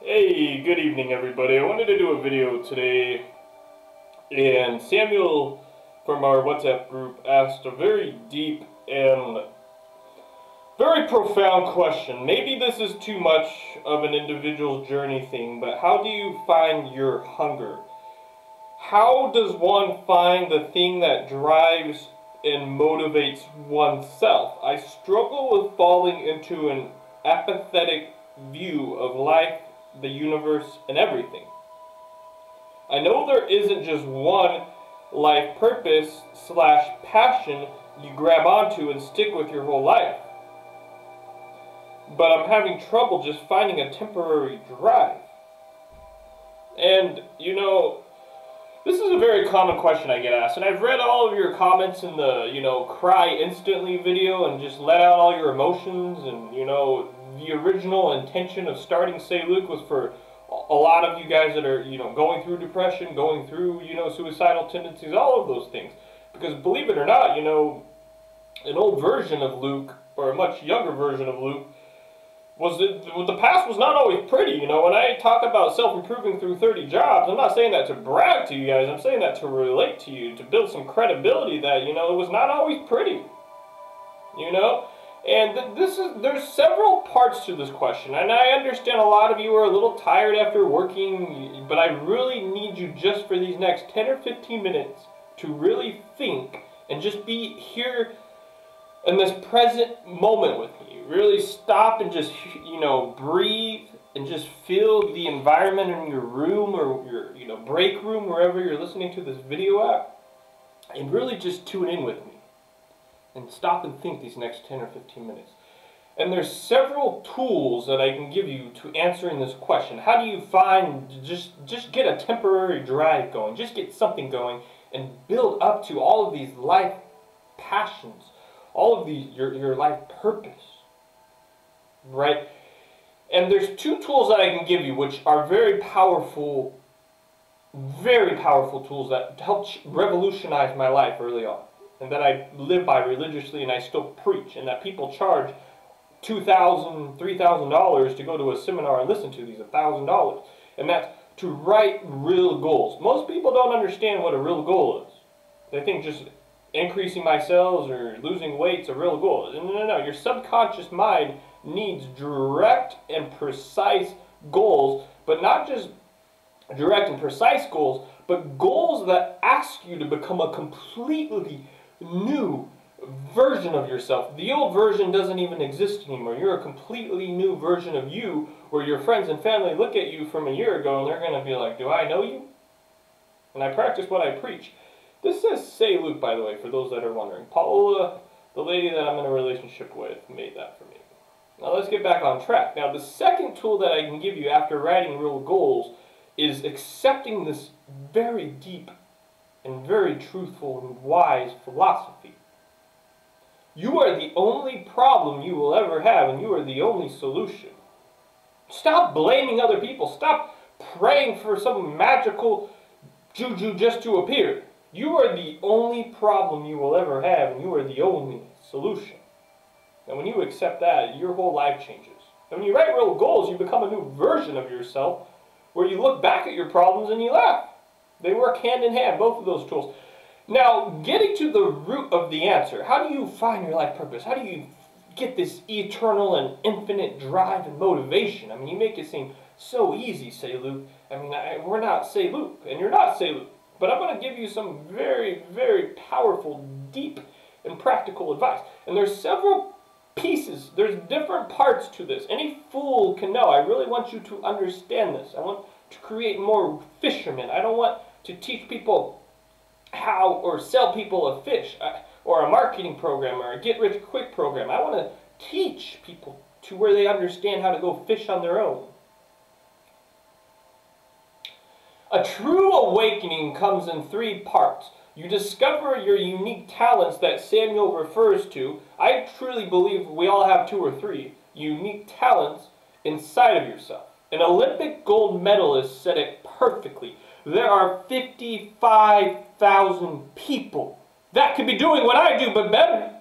Hey, good evening everybody. I wanted to do a video today, and Samuel from our WhatsApp group asked a very deep and very profound question. Maybe this is too much of an individual's journey thing, but how do you find your hunger? How does one find the thing that drives and motivates oneself? I struggle with falling into an apathetic view of life, the universe, and everything. I know there isn't just one life purpose slash passion you grab onto and stick with your whole life. But I'm having trouble just finding a temporary drive. And, this is a very common question I get asked, and I've read all of your comments in the, cry instantly video and just let out all your emotions, and, the original intention of starting Seiluke was for a lot of you guys that are, going through depression, going through, suicidal tendencies, all of those things. Because believe it or not, an old version of Luke, or a much younger version of Luke, the past was not always pretty. When I talk about self-improving through 30 jobs, I'm not saying that to brag to you guys. I'm saying that to relate to you, to build some credibility that, it was not always pretty. And there's several parts to this question. And I understand a lot of you are a little tired after working, but I really need you just for these next 10 or 15 minutes to really think and just be here in this present moment with me. Really stop and just, breathe and just feel the environment in your room or your, break room, wherever you're listening to this video at, and really just tune in with me and stop and think these next 10 or 15 minutes. And there's several tools that I can give you to answering this question. How do you find, just get a temporary drive going, just get something going and build up to all of these life passions, all of these, your life purpose, right? And there's two tools that I can give you which are very powerful tools that helped revolutionize my life early on, and that I live by religiously and I still preach, and that people charge $2,000, $3,000 to go to a seminar and listen to these, $1,000. And that's to write real goals. Most people don't understand what a real goal is. They think just increasing my sales or losing weight's a real goal. No. Your subconscious mind needs direct and precise goals, but not just direct and precise goals, but goals that ask you to become a completely new version of yourself. The old version doesn't even exist anymore. You're a completely new version of you, where your friends and family look at you from a year ago and they're going to be like, do I know you? And I practice what I preach. This says Seiluke, by the way, for those that are wondering. Paola, the lady that I'm in a relationship with, made that for me. Now let's get back on track. Now the second tool that I can give you after writing real goals is accepting this very deep and very truthful and wise philosophy. You are the only problem you will ever have, and you are the only solution. Stop blaming other people. Stop praying for some magical juju just to appear. You are the only problem you will ever have, and you are the only solution. And when you accept that, your whole life changes. And when you write real goals, you become a new version of yourself, where you look back at your problems and you laugh. They work hand in hand, both of those tools. Now, getting to the root of the answer, how do you find your life purpose? How do you get this eternal and infinite drive and motivation? I mean, you make it seem so easy, Seiluke. I mean, we're not Seiluke, and you're not Seiluke. But I'm going to give you some very, very powerful, deep, and practical advice. And there's several pieces. There's different parts to this. Any fool can know. I really want you to understand this. I want to create more fishermen. I don't want to teach people how or sell people a fish or a marketing program or a get-rich-quick program. I want to teach people to where they understand how to go fish on their own. A true awakening comes in three parts. You discover your unique talents that Samuel refers to. I truly believe we all have 2 or 3 unique talents inside of yourself. An Olympic gold medalist said it perfectly. There are 55,000 people that could be doing what I do, but better.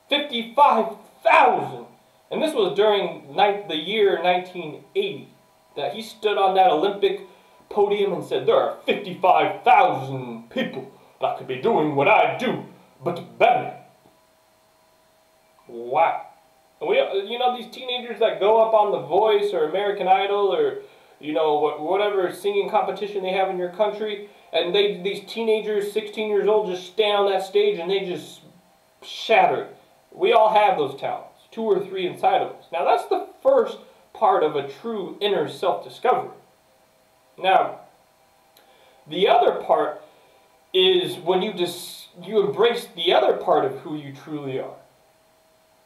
55,000. And this was during the year 1980. that he stood on that Olympic podium and said, there are 55,000 people that could be doing what I do, but better. Wow. And we, you know, these teenagers that go up on The Voice or American Idol or, you know, whatever singing competition they have in your country, and these teenagers, 16 years old, just stand on that stage and they just shatter it. We all have those talents, 2 or 3 inside of us. Now that's the first part of a true inner self-discovery. Now, the other part is when you embrace the other part of who you truly are.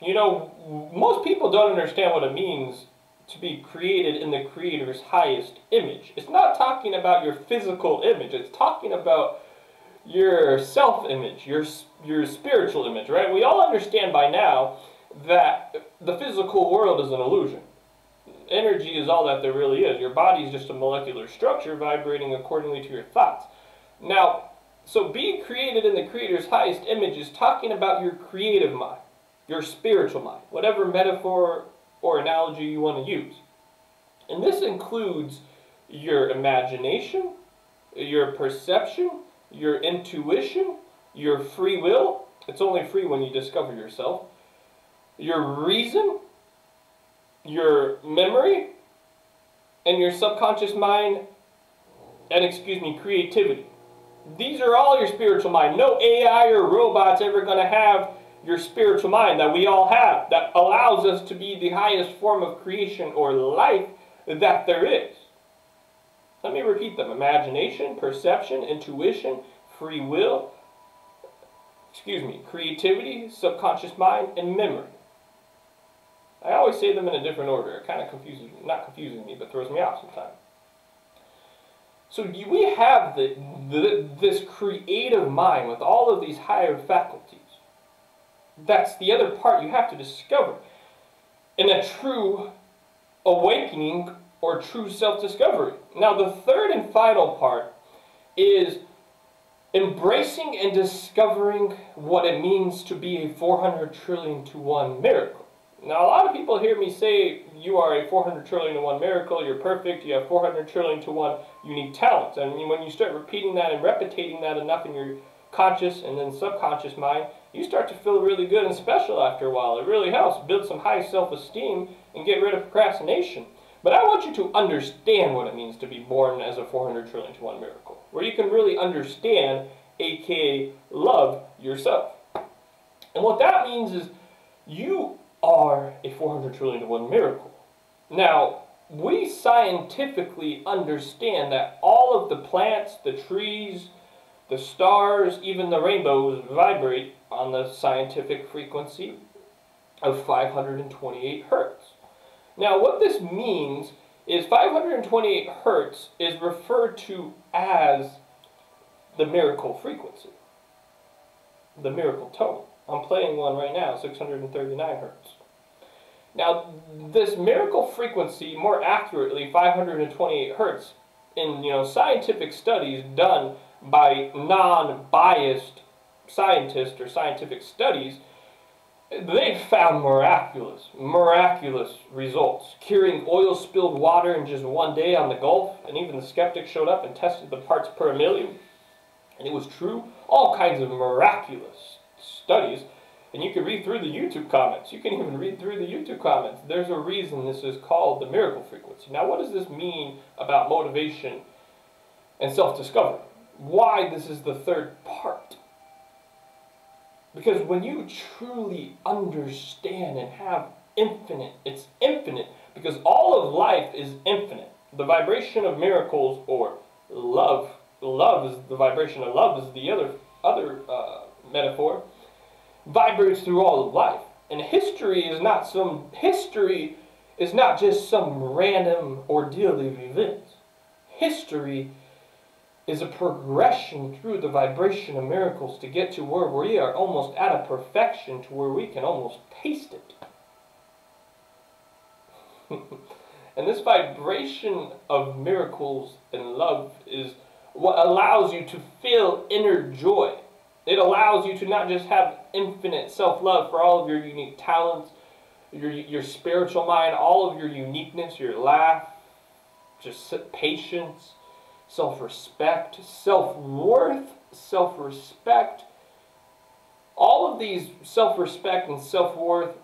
You know, most people don't understand what it means to be created in the Creator's highest image. It's not talking about your physical image. It's talking about your self-image, your spiritual image, right? We all understand by now that the physical world is an illusion. Energy is all that there really is. Your body is just a molecular structure vibrating accordingly to your thoughts. Now, so being created in the Creator's highest image is talking about your creative mind, your spiritual mind, whatever metaphor or analogy you want to use. And this includes your imagination, your perception, your intuition, your free will. It's only free when you discover yourself. Your reason, your memory, and your subconscious mind, and creativity. These are all your spiritual mind. No AI or robot's ever going to have your spiritual mind that we all have, that allows us to be the highest form of creation or life that there is. Let me repeat them. Imagination, perception, intuition, free will, creativity, subconscious mind, and memory. I always say them in a different order. It kind of not confuses me, but throws me off sometimes. So we have this creative mind with all of these higher faculties. That's the other part you have to discover in a true awakening or true self-discovery. Now, the third and final part is embracing and discovering what it means to be a 400 trillion to 1 miracle. Now, a lot of people hear me say, you are a 400 trillion to 1 miracle, you're perfect, you have 400 trillion to 1 unique talents. And when you start repeating that and repetiting that enough in your conscious and then subconscious mind, you start to feel really good and special after a while. It really helps build some high self-esteem and get rid of procrastination. But I want you to understand what it means to be born as a 400 trillion to 1 miracle, where you can really understand, aka love yourself. And what that means is you are a 400 trillion to 1 miracle. Now, we scientifically understand that all of the plants, the trees, the stars, even the rainbows vibrate on the scientific frequency of 528 hertz. Now, what this means is 528 hertz is referred to as the miracle frequency, the miracle tone. I'm playing one right now, 639 hertz. Now, this miracle frequency, more accurately, 528 hertz, in scientific studies done by non-biased scientists or scientific studies, they've found miraculous results, curing oil-spilled water in just 1 day on the Gulf, and even the skeptics showed up and tested the parts per million, and it was true. All kinds of miraculous studies, and you can read through the YouTube comments. You can even read through the YouTube comments. There's a reason this is called the miracle frequency. Now, what does this mean about motivation and self-discovery? Why this is the third part? Because when you truly understand and have infinite, it's infinite, because all of life is infinite. The vibration of miracles, or love is the vibration of love, is the other metaphor, vibrates through all of life. And history is not just some random ordeal of events. History is a progression through the vibration of miracles to get to where we are almost at a perfection, to where we can almost taste it. And this vibration of miracles and love is what allows you to feel inner joy. It allows you to not just have infinite self-love for all of your unique talents, your spiritual mind, all of your uniqueness, your laugh, just patience, self-respect, self-worth, self-respect. All of these self-respect and self-worth,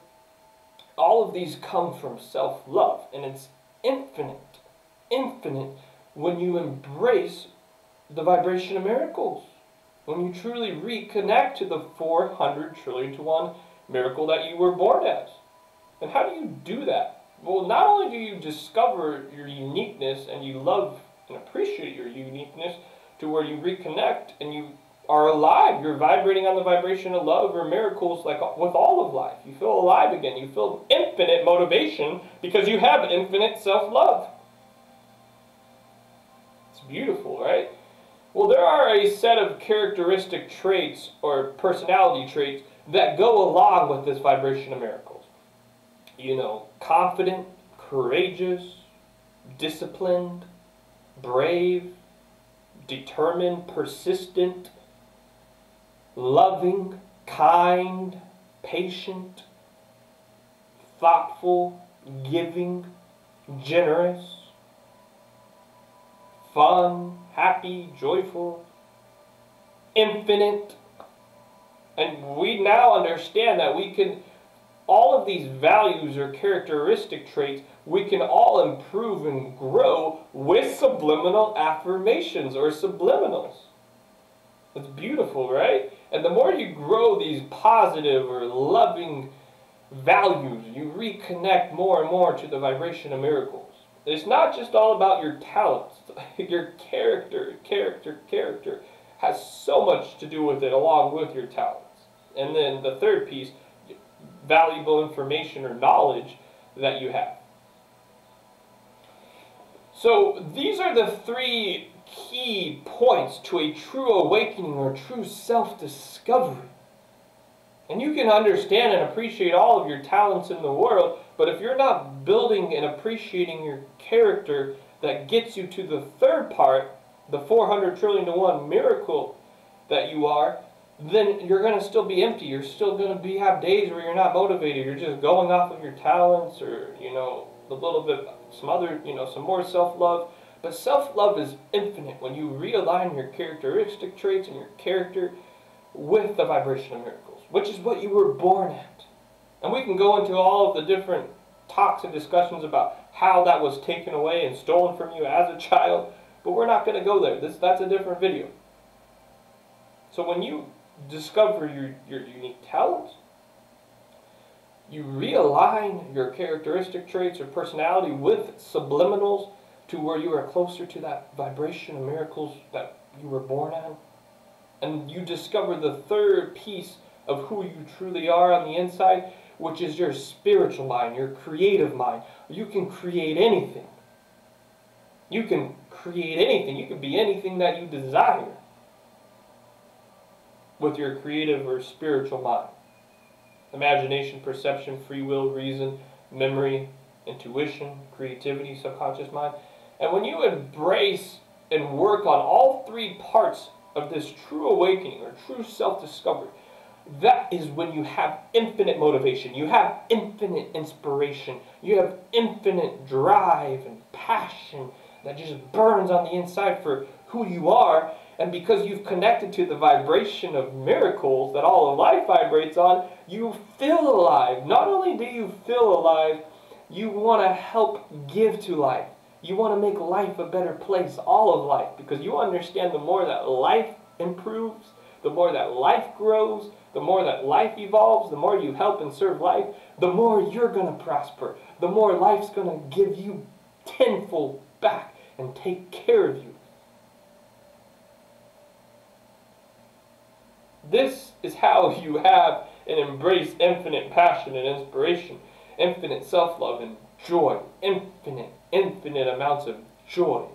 all of these come from self-love. And it's infinite, infinite when you embrace the vibration of miracles. When you truly reconnect to the 400 trillion to 1 miracle that you were born as. And how do you do that? Well, not only do you discover your uniqueness and you love and appreciate your uniqueness to where you reconnect and you are alive. You're vibrating on the vibration of love or miracles like with all of life. You feel alive again. You feel infinite motivation because you have infinite self-love. It's beautiful, right? Well, there are a set of characteristic traits or personality traits that go along with this vibration of miracles. You know, confident, courageous, disciplined, brave, determined, persistent, loving, kind, patient, thoughtful, giving, generous, fun, happy, joyful, infinite. And we now understand that we can, all of these values or characteristic traits, we can all improve and grow with subliminal affirmations or subliminals. It's beautiful, right? And the more you grow these positive or loving values, you reconnect more and more to the vibration of miracles. It's not just all about your talents. Your character has so much to do with it along with your talents. And then the third piece, valuable information or knowledge that you have. So these are the three key points to a true awakening or true self-discovery. And you can understand and appreciate all of your talents in the world, but if you're not building and appreciating your character that gets you to the third part, the 400 trillion to 1 miracle that you are, then you're going to still be empty. You're still going to have days where you're not motivated. You're just going off of your talents or, a little bit, some more self-love. But self-love is infinite when you realign your characteristic traits and your character with the vibration of miracles, which is what you were born at. And we can go into all of the different talks and discussions about how that was taken away and stolen from you as a child, but we're not going to go there. That's a different video. So when you discover your unique talents, you realign your characteristic traits or personality with subliminals to where you are closer to that vibration of miracles that you were born at. And you discover the third piece of who you truly are on the inside, which is your spiritual mind, your creative mind. You can create anything. You can create anything. You can be anything that you desire with your creative or spiritual mind. Imagination, perception, free will, reason, memory, intuition, creativity, subconscious mind. And when you embrace and work on all three parts of this true awakening or true self-discovery, that is when you have infinite motivation. You have infinite inspiration. You have infinite drive and passion that just burns on the inside for who you are. And because you've connected to the vibration of miracles that all of life vibrates on, you feel alive. Not only do you feel alive, you want to help give to life. You want to make life a better place, all of life, because you understand the more that life improves, the more that life grows, the more that life evolves, the more you help and serve life, the more you're going to prosper. The more life's going to give you tenfold back and take care of you. This is how you have and embrace infinite passion and inspiration, infinite self-love and joy, infinite amounts of joy.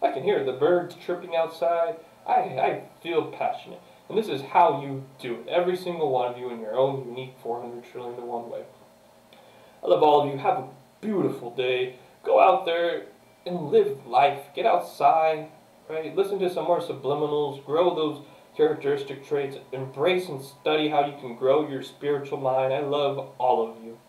I can hear the birds chirping outside. I feel passionate. And this is how you do it. Every single one of you in your own unique 400 trillion to 1 way. I love all of you. Have a beautiful day. Go out there and live life. Get outside. Right? Listen to some more subliminals. Grow those characteristic traits. Embrace and study how you can grow your spiritual mind. I love all of you.